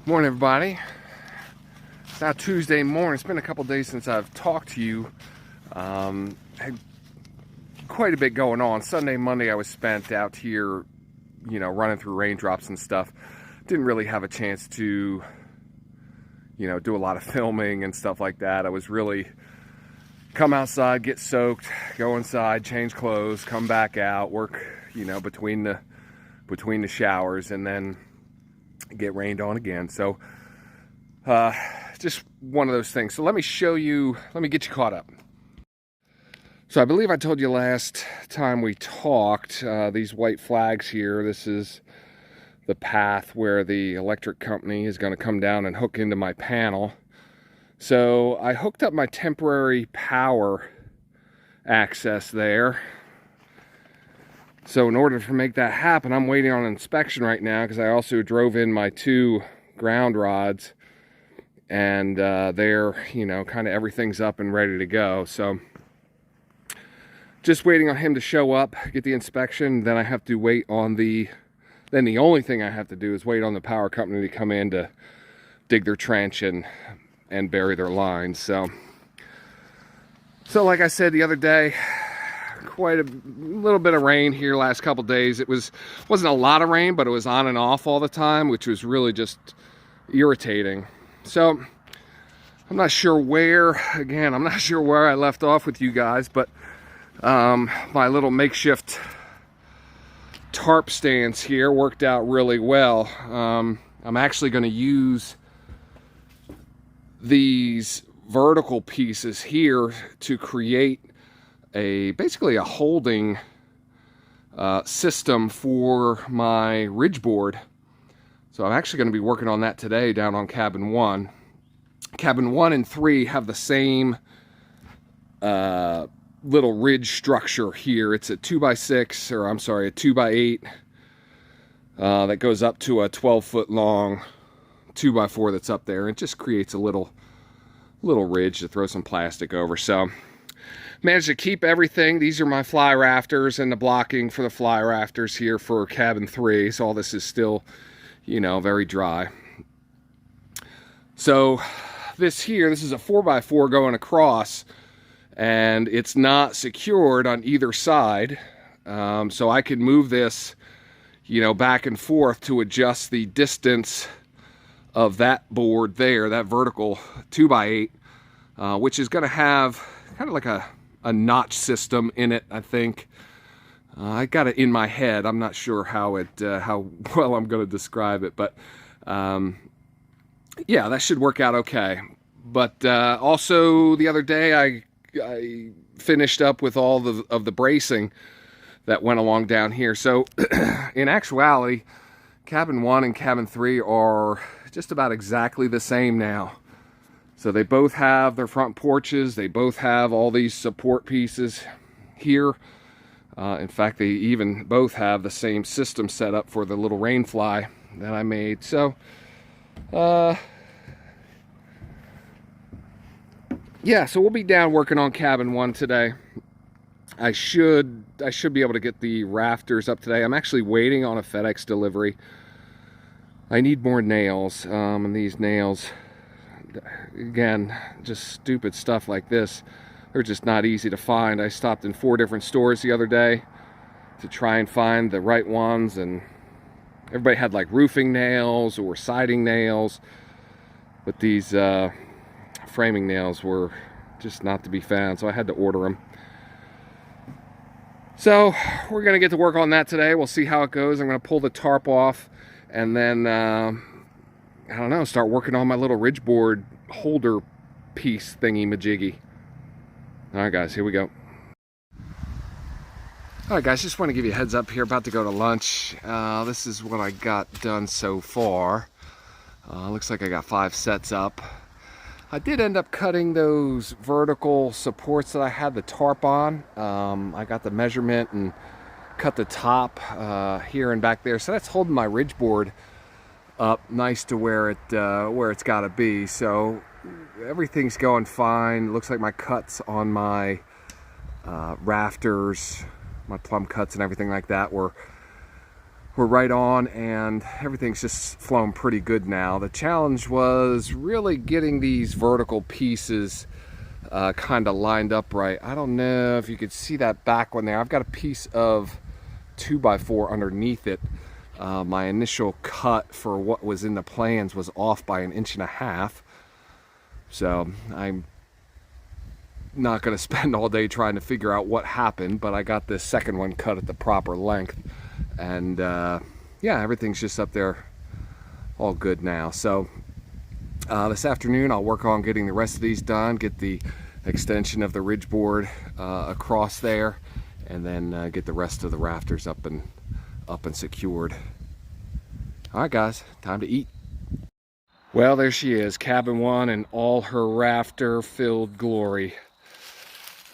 Morning, everybody. It's now Tuesday morning. It's been a couple days since I've talked to you. Had quite a bit going on. Sunday, Monday, I was spent out here, running through raindrops and stuff. Didn't really have a chance to, do a lot of filming and stuff like that. I was really come outside, get soaked, go inside, change clothes, come back out, work, between the showers, and then get rained on again. So just one of those things. So let me get you caught up. So I believe I told you last time we talked, these white flags here, this is the path where the electric company is going to come down and hook into my panel. So I hooked up my temporary power access there. So in order to make that happen, I'm waiting on inspection right now because I also drove in my 2 ground rods, and they're, kind of everything's up and ready to go. So just waiting on him to show up, get the inspection. Then I have to wait on the only thing I have to do is wait on the power company to come in to dig their trench and bury their lines. So like I said the other day, quite a little bit of rain here last couple days. Wasn't a lot of rain, but it was on and off all the time, which was really just irritating. So I'm not sure where I left off with you guys, but my little makeshift tarp stands here worked out really well. I'm actually going to use these vertical pieces here to create basically a holding system for my ridge board. So I'm actually going to be working on that today down on cabin 1. Cabin 1 and 3 have the same little ridge structure here. It's a 2x6, or I'm sorry, a 2x8 that goes up to a 12-foot long 2x4 that's up there. It just creates a little ridge to throw some plastic over. So managed to keep everything. These are my fly rafters and the blocking for the fly rafters here for cabin 3. So all this is still, very dry. So this is a 4x4 going across, and it's not secured on either side. So I could move this, back and forth to adjust the distance of that board there, that vertical 2x8, which is going to have kind of like a notch system in it, I think. I got it in my head. I'm not sure how well I'm going to describe it, but yeah, that should work out okay. But also the other day I finished up with all of the bracing that went along down here. So in actuality, cabin 1 and cabin 3 are just about exactly the same now. So they both have their front porches. They both have all these support pieces here. In fact, they even both have the same system set up for the little rain fly that I made. So, yeah, so we'll be down working on cabin 1 today. I should be able to get the rafters up today. I'm actually waiting on a FedEx delivery. I need more nails, and these nails, again, just stupid stuff like this, they're just not easy to find. I stopped in 4 different stores the other day to try and find the right ones, and everybody had like roofing nails or siding nails, but these framing nails were just not to be found, so I had to order them. So we're gonna get to work on that today. We'll see how it goes. I'm gonna pull the tarp off, and then I don't know, start working on my little ridge board holder piece thingy majiggy. All right, guys, here we go. All right, guys, just want to give you a heads up here. About to go to lunch. This is what I got done so far. Looks like I got 5 sets up. I did end up cutting those vertical supports that I had the tarp on. I got the measurement and cut the top here and back there. So that's holding my ridge board up nice to where it's got to be. So everything's going fine. Looks like my cuts on my rafters, my plumb cuts and everything like that were we're right on, and everything's just flowing pretty good now. The challenge was really getting these vertical pieces kind of lined up right. I don't know if you could see that back one there. I've got a piece of 2x4 underneath it. My initial cut for what was in the plans was off by 1.5 inches. So I'm not going to spend all day trying to figure out what happened, but I got this second one cut at the proper length. And yeah, everything's just up there all good now. So this afternoon I'll work on getting the rest of these done, get the extension of the ridge board across there, and then get the rest of the rafters up and secured. All right, guys, time to eat. Well, there she is, cabin 1 in all her rafter filled glory.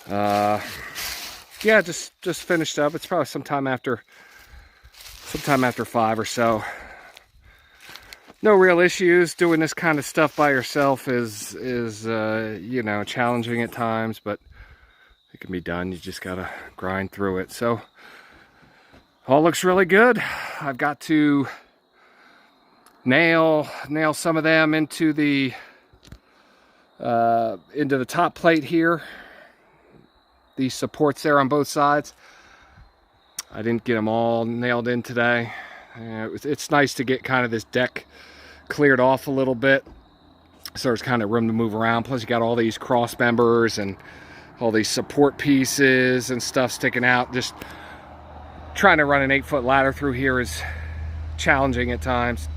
Yeah, just finished up. It's probably sometime after 5 or so. No real issues. Doing this kind of stuff by yourself is you know, challenging at times, but it can be done. You just gotta grind through it. So all looks really good. I've got to nail some of them into the top plate here. These supports there on both sides. I didn't get them all nailed in today. It's nice to get kind of this deck cleared off a little bit, so there's kind of room to move around. Plus you got all these cross members and all these support pieces and stuff sticking out. Just trying to run an 8-foot ladder through here is challenging at times,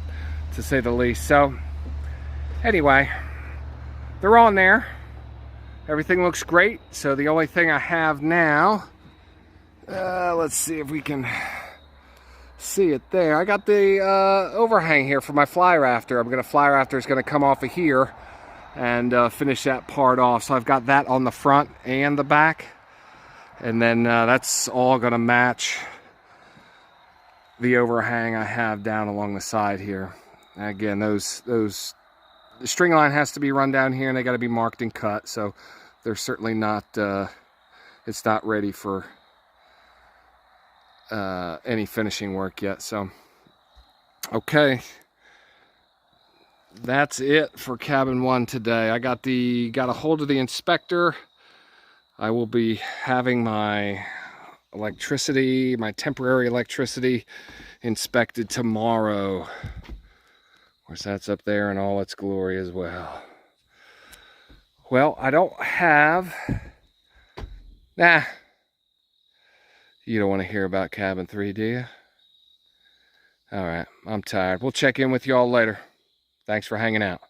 to say the least. So anyway, they're on there. Everything looks great. So the only thing I have now, let's see if we can see it there. I got the overhang here for my fly rafter. Fly rafter is gonna come off of here and finish that part off. So I've got that on the front and the back, and then that's all gonna match the overhang I have down along the side here. Again, the string line has to be run down here, and they got to be marked and cut. So they're certainly not. It's not ready for any finishing work yet. So okay, that's it for cabin 1 today. I got a hold of the inspector. I will be having my electricity, my temporary electricity, inspected tomorrow. Of course, that's up there in all its glory as well. Well, I don't have... You don't want to hear about cabin 3, do you? All right, I'm tired. We'll check in with y'all later. Thanks for hanging out.